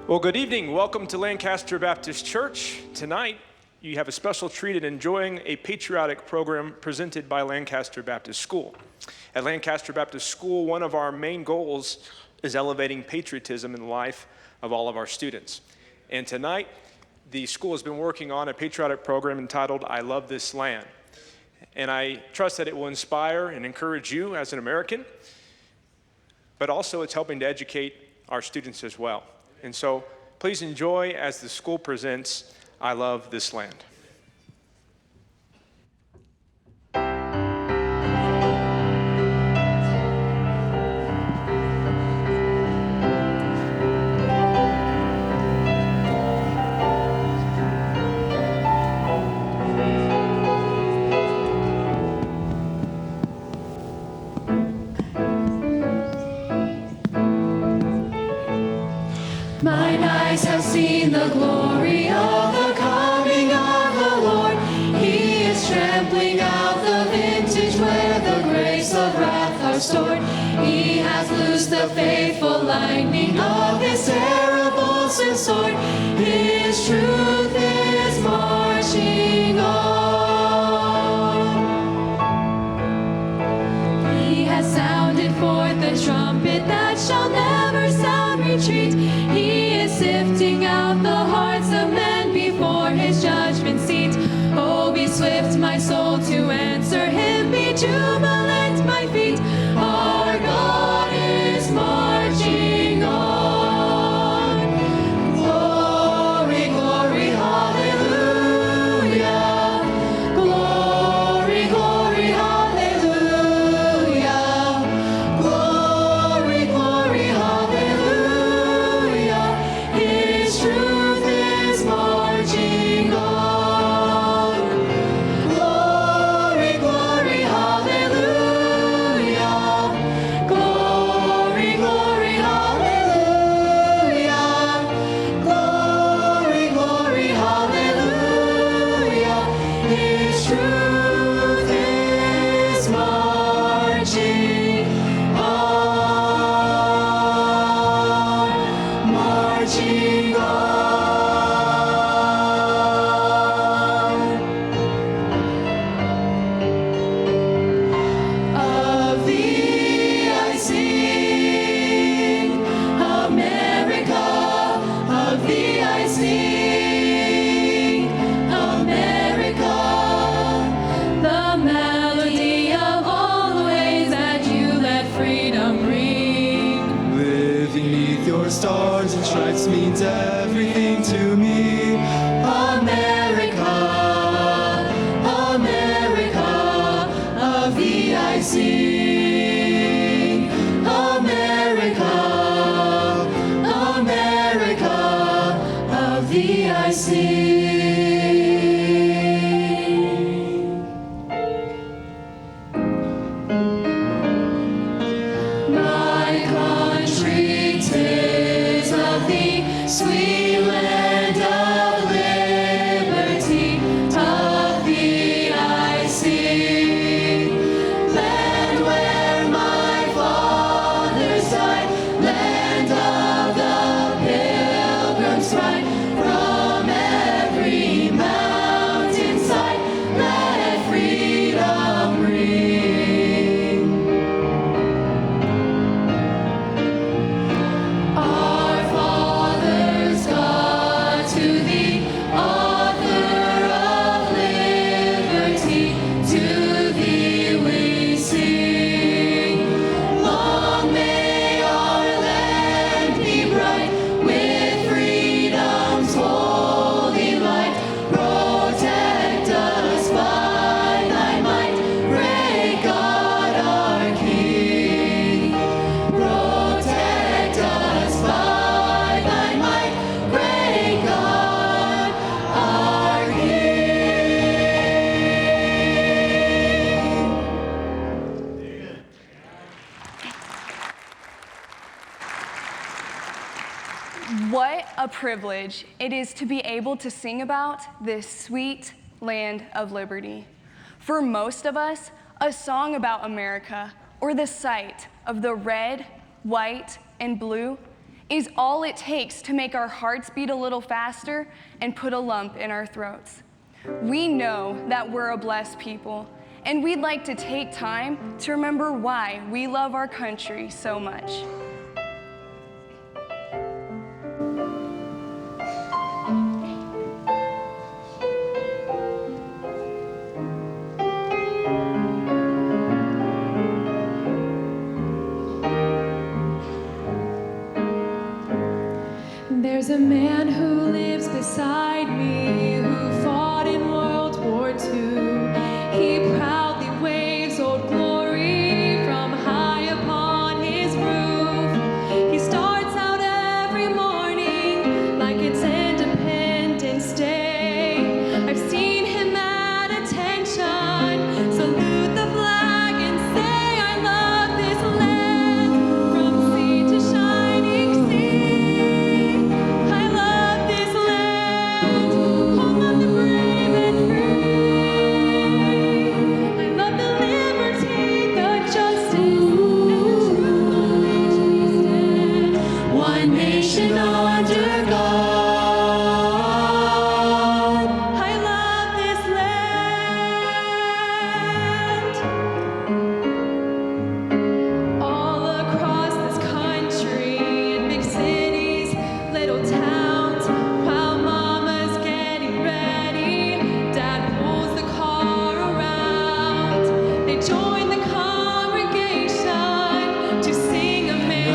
Well, good evening. Welcome to Lancaster Baptist Church. Tonight, you have a special treat in enjoying a patriotic program presented by Lancaster Baptist School. At Lancaster Baptist School, one of our main goals is elevating patriotism in the life of all of our students. And tonight, the school has been working on a patriotic program entitled I Love This Land. And I trust that it will inspire and encourage you as an American, but also it's helping to educate our students as well. And so please enjoy as the school presents I Love This Land. Mine eyes have seen the glory of the coming of the Lord. He is trampling out the vintage where the grapes of wrath are stored. He has loosed the faithful lightning of his terrible sword. His truth is marching on. He has sounded forth the trumpet that shall never sound retreat. He is sifting out the hearts of men before his judgment seat. Oh, be swift, my soul, to answer him. Be jubilant, my feet. Our God is marching on. Glory, glory, hallelujah. Glory, glory, hallelujah. Glory, glory, hallelujah. His truth is marching on. Glory, glory, hallelujah. Glory, glory, hallelujah. Glory, glory, hallelujah. His truth is marching on. Marching on. Of thee I sing, America. Of thee I sing, America. The melody of all the ways that you let freedom ring. Living neath your stars and stripes means everything to me. America, America, of thee I sing. America, America, of thee I sing. My country, 'tis of thee, sweet land of liberty. Of thee I sing. Land where my fathers died, land of the pilgrim's ride. From every mountainside, let freedom ring. Our fathers, God, to thee, author of liberty, to thee we sing. Long may our land be bright with freedom's holy light. Protect us by thy might, great God our King. Protect us by thy might, great God our King. What a privilege it is to be able to sing about this sweet land of liberty. For most of us, a song about America or the sight of the red, white, and blue is all it takes to make our hearts beat a little faster and put a lump in our throats. We know that we're a blessed people, and we'd like to take time to remember why we love our country so much. There's a man who lives beside me who fought in World War II. He proudly waves old glory from high upon his roof. He starts out every morning like it's Independence Day. I've seen him at attention, salute the flag and say, I love this land from sea to shining sea. I love this land, home of the brave and free. I love the liberty, the justice, and the truth on which we stand. One nation under God. I love this land. All across this country, in big cities, little towns, while mama's getting ready, dad pulls the car around. They join the congregation to sing Amazing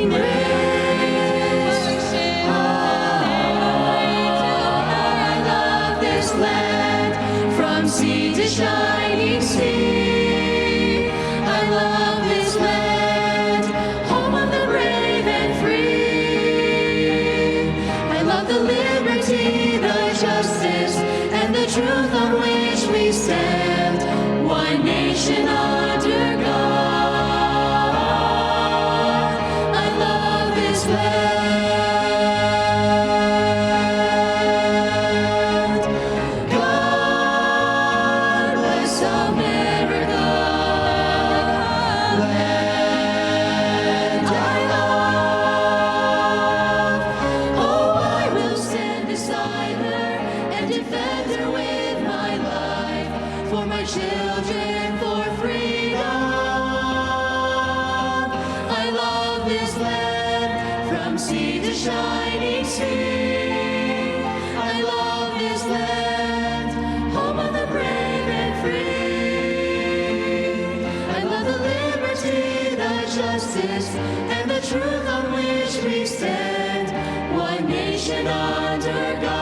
Grace. Worship I love this land from sea to shining sea. I love this land, home of the brave and free. I love the liberty, the justice, and the truth on which we stand. One nation under God. I love this land. God bless America. Land I love. Oh, I will stand beside her and defend her with my life. For my children, for freedom. I love this land from sea to shining sea. I love this land, home of the brave and free. I love the liberty, the justice, and the truth on which we stand. One nation under God.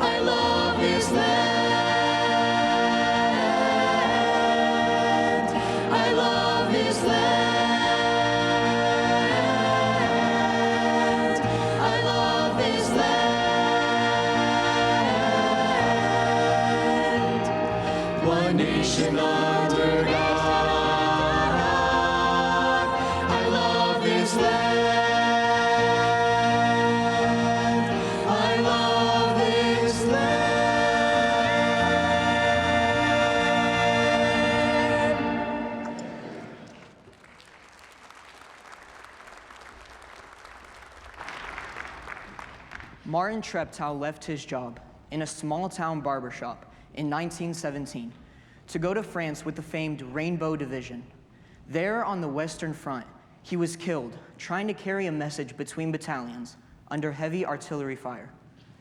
I love this land. I love this land. I love this land. One nation under God. I love this land. I love this land. Martin Treptow left his job in a small-town barbershop in 1917 to go to France with the famed Rainbow Division. There on the Western Front, he was killed trying to carry a message between battalions under heavy artillery fire.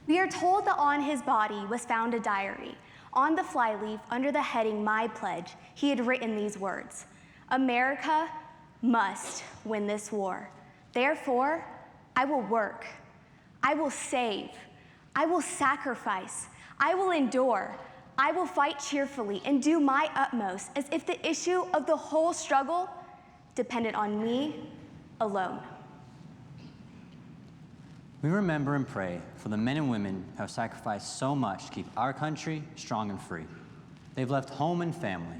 We are told that on his body was found a diary. On the flyleaf, under the heading My Pledge, he had written these words: America must win this war. Therefore, I will work. I will save. I will sacrifice. I will endure. I will fight cheerfully and do my utmost as if the issue of the whole struggle depended on me alone. We remember and pray for the men and women who have sacrificed so much to keep our country strong and free. They've left home and family,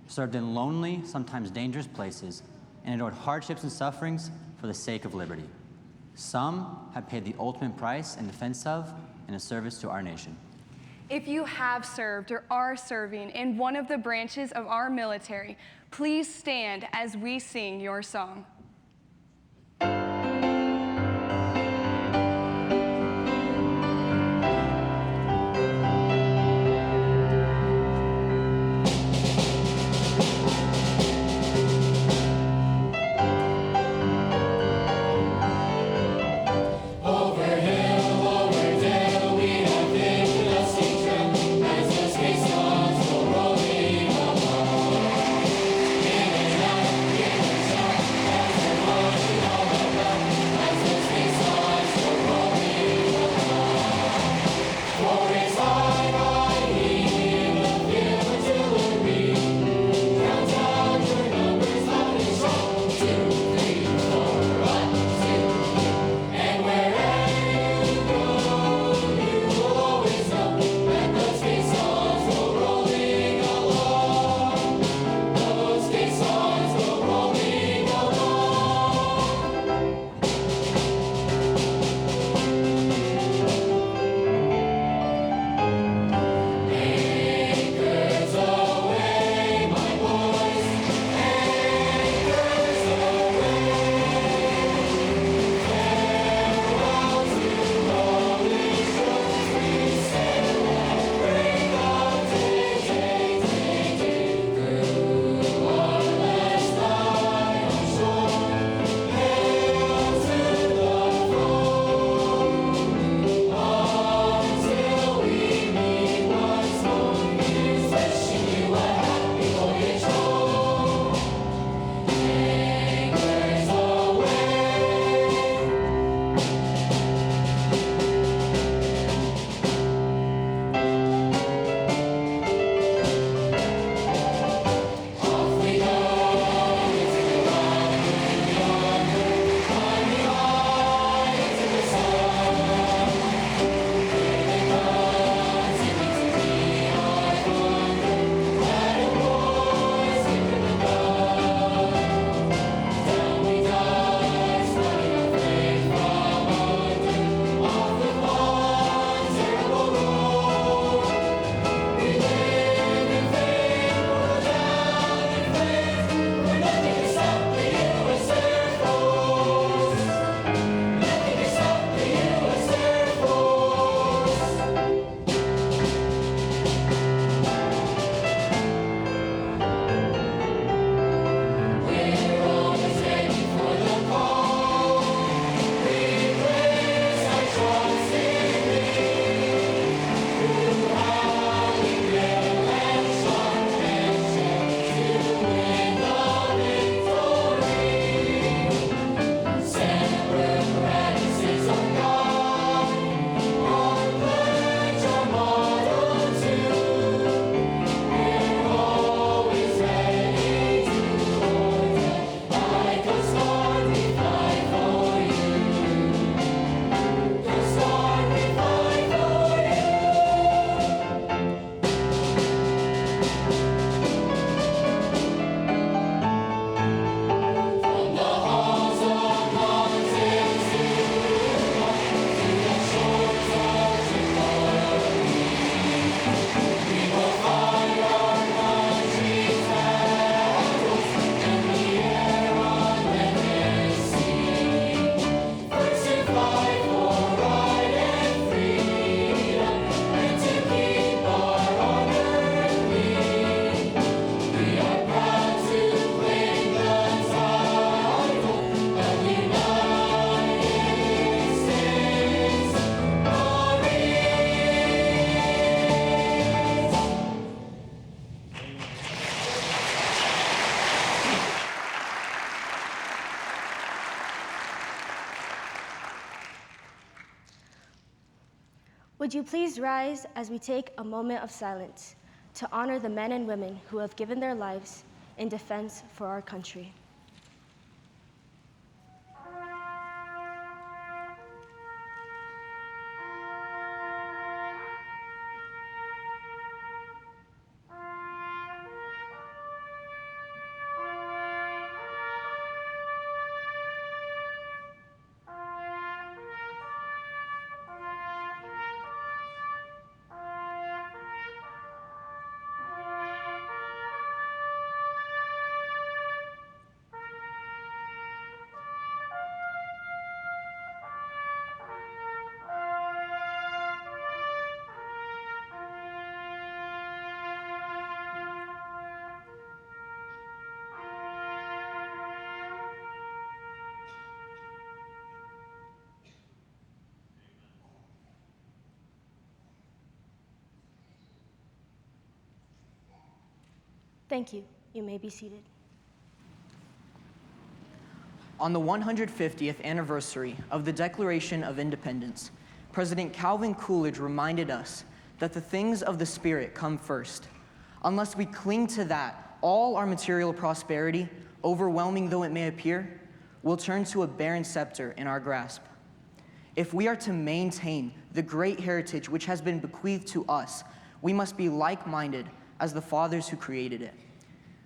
served in lonely, sometimes dangerous places, and endured hardships and sufferings for the sake of liberty. Some have paid the ultimate price in defense of and in service to our nation. If you have served or are serving in one of the branches of our military, please stand as we sing your song. Would you please rise as we take a moment of silence to honor the men and women who have given their lives in defense for our country. Thank you. You may be seated. On the 150th anniversary of the Declaration of Independence, President Calvin Coolidge reminded us that the things of the Spirit come first. Unless we cling to that, all our material prosperity, overwhelming though it may appear, will turn to a barren scepter in our grasp. If we are to maintain the great heritage which has been bequeathed to us, we must be like-minded as the fathers who created it.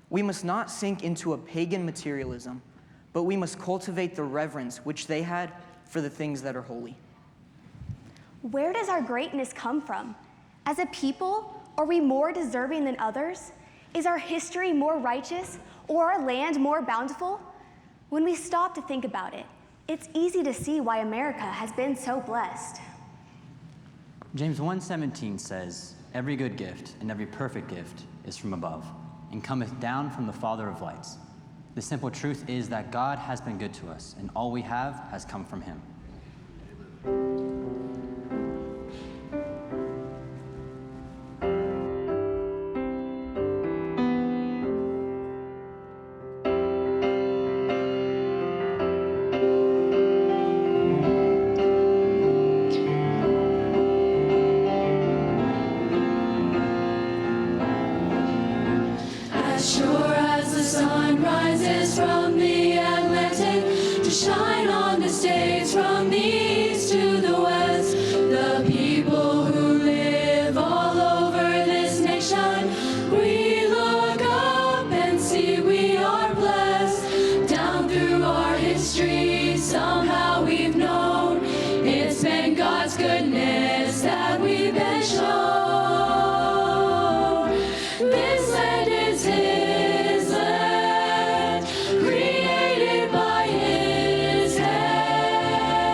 We must not sink into a pagan materialism, but we must cultivate the reverence which they had for the things that are holy. Where does our greatness come from? As a people, are we more deserving than others? Is our history more righteous or our land more bountiful? When we stop to think about it, it's easy to see why America has been so blessed. James 1:17 says, "Every good gift and every perfect gift is from above, and cometh down from the Father of lights." The simple truth is that God has been good to us, and all we have has come from him. As sure as the sun rises from the Atlantic to shine on the states from the east to the west, the people who live all over this nation, we look up and see we are blessed. Down through our history, somehow we've known it's been God's goodness that we've been shown. This land is his land, created by his hand.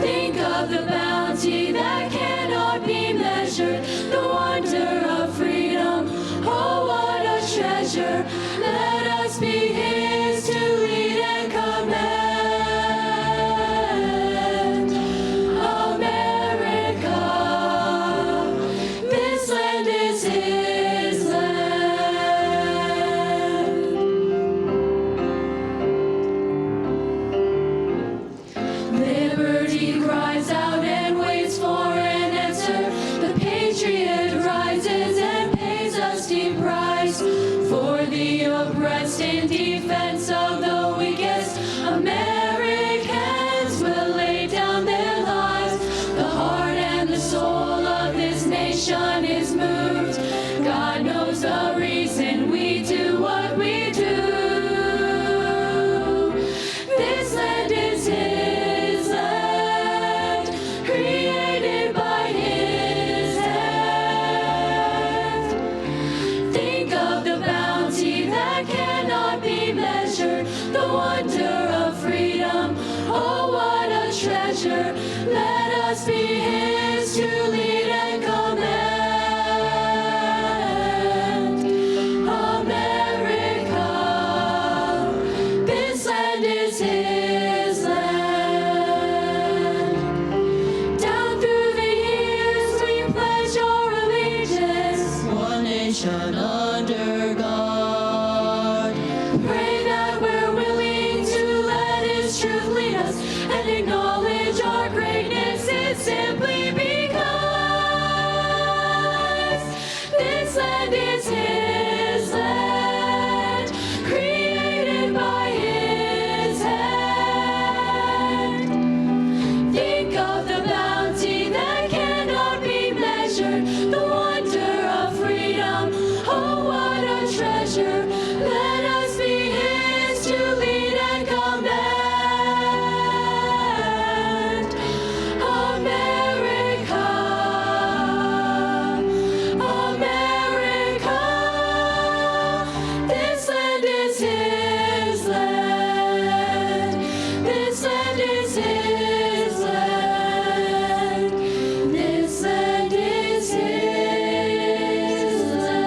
Think of the bounty that cannot be measured, the wonder of freedom, oh what a treasure. Let us be his to lead and command. America, this land is his land. Liberty cries out and waits for an answer. The patriot rises and pays a steep price for the oppressed in defense of the weakest. Americans will lay down their lives. The heart and the soul of this nation is moved. God knows the reason we do what we do. This land is his land, created by his hand. Think of the bounty that cannot be measured, the wonder of freedom, oh what a treasure. Let us be his to lead and command. America, this land is his land. Down through the years we pledge our allegiance, one nation under God. Pray that we're willing to let his truth lead us and acknowledge our greatness is simply because this land is his land, created by his hand. Think of the bounty that cannot be measured, the wonder of freedom, oh what a treasure. Let us be his to lead and command. America, America, this land is his land. This land is his land. This land is his land.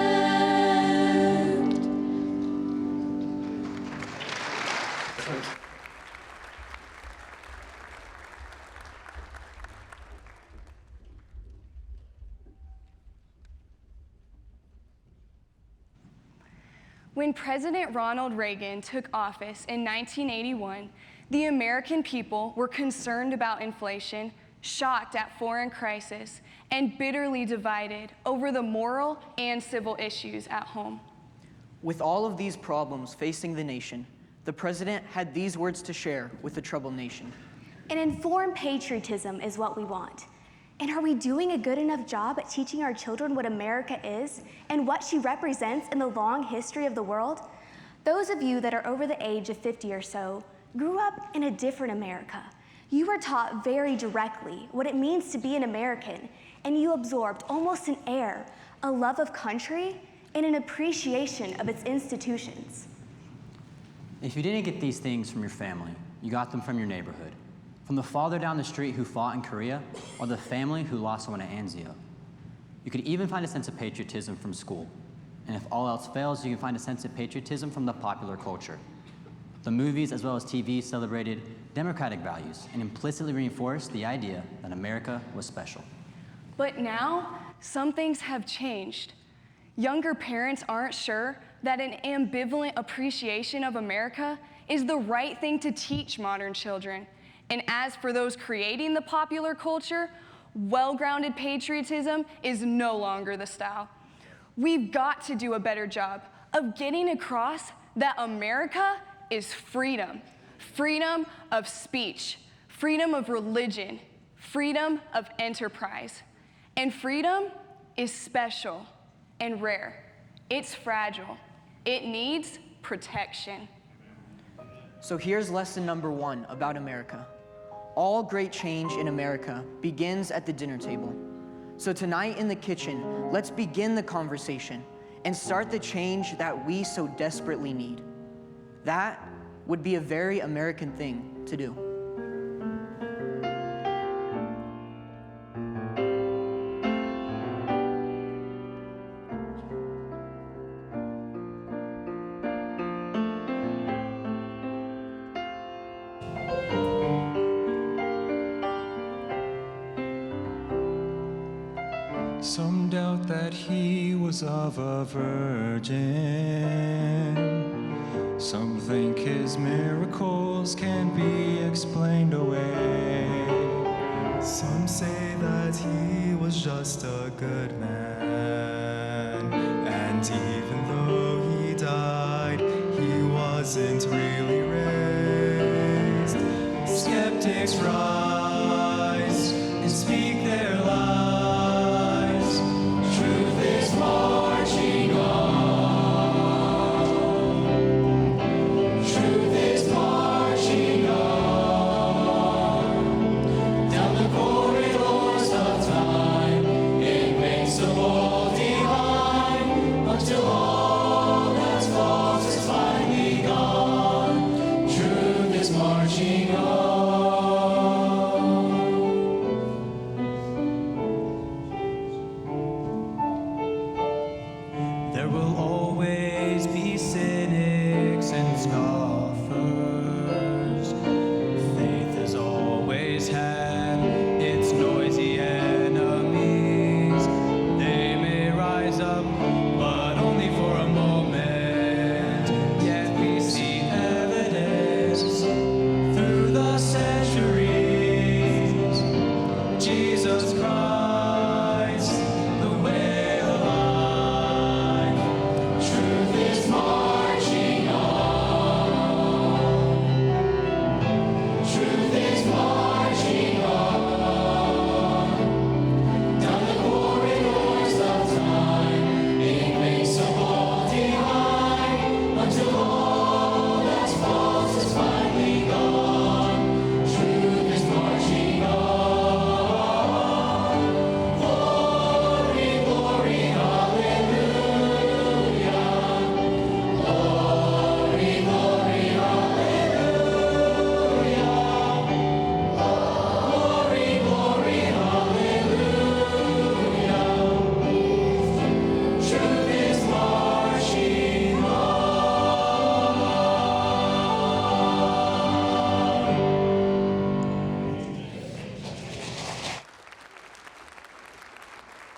When President Ronald Reagan took office in 1981, the American people were concerned about inflation, shocked at foreign crisis, and bitterly divided over the moral and civil issues at home. With all of these problems facing the nation, the president had these words to share with the troubled nation. An informed patriotism is what we want. And are we doing a good enough job at teaching our children what America is and what she represents in the long history of the world? Those of you that are over the age of 50 or so grew up in a different America. You were taught very directly what it means to be an American, and you absorbed almost an air, a love of country, and an appreciation of its institutions. If you didn't get these things from your family, you got them from your neighborhood, from the father down the street who fought in Korea, or the family who lost someone at Anzio. You could even find a sense of patriotism from school. And if all else fails, you can find a sense of patriotism from the popular culture. The movies as well as TV celebrated democratic values and implicitly reinforced the idea that America was special. But now, some things have changed. Younger parents aren't sure that an ambivalent appreciation of America is the right thing to teach modern children. And as for those creating the popular culture, well-grounded patriotism is no longer the style. We've got to do a better job of getting across that America is freedom. Freedom of speech, freedom of religion, freedom of enterprise. And freedom is special and rare. It's fragile. It needs protection. So here's lesson number 1 about America. All great change in America begins at the dinner table. So tonight in the kitchen, let's begin the conversation and start the change that we so desperately need. That would be a very American thing to do. Some doubt that he was of a virgin. Some think his miracles can be explained away. Some say that he was just a good man. And even though he died, he wasn't really raised. Skeptics rise and speak their lies. Truth is marching on. Truth is marching on. Down the corridors of time, invincible divine, until all that's lost is finally gone. Truth is marching on.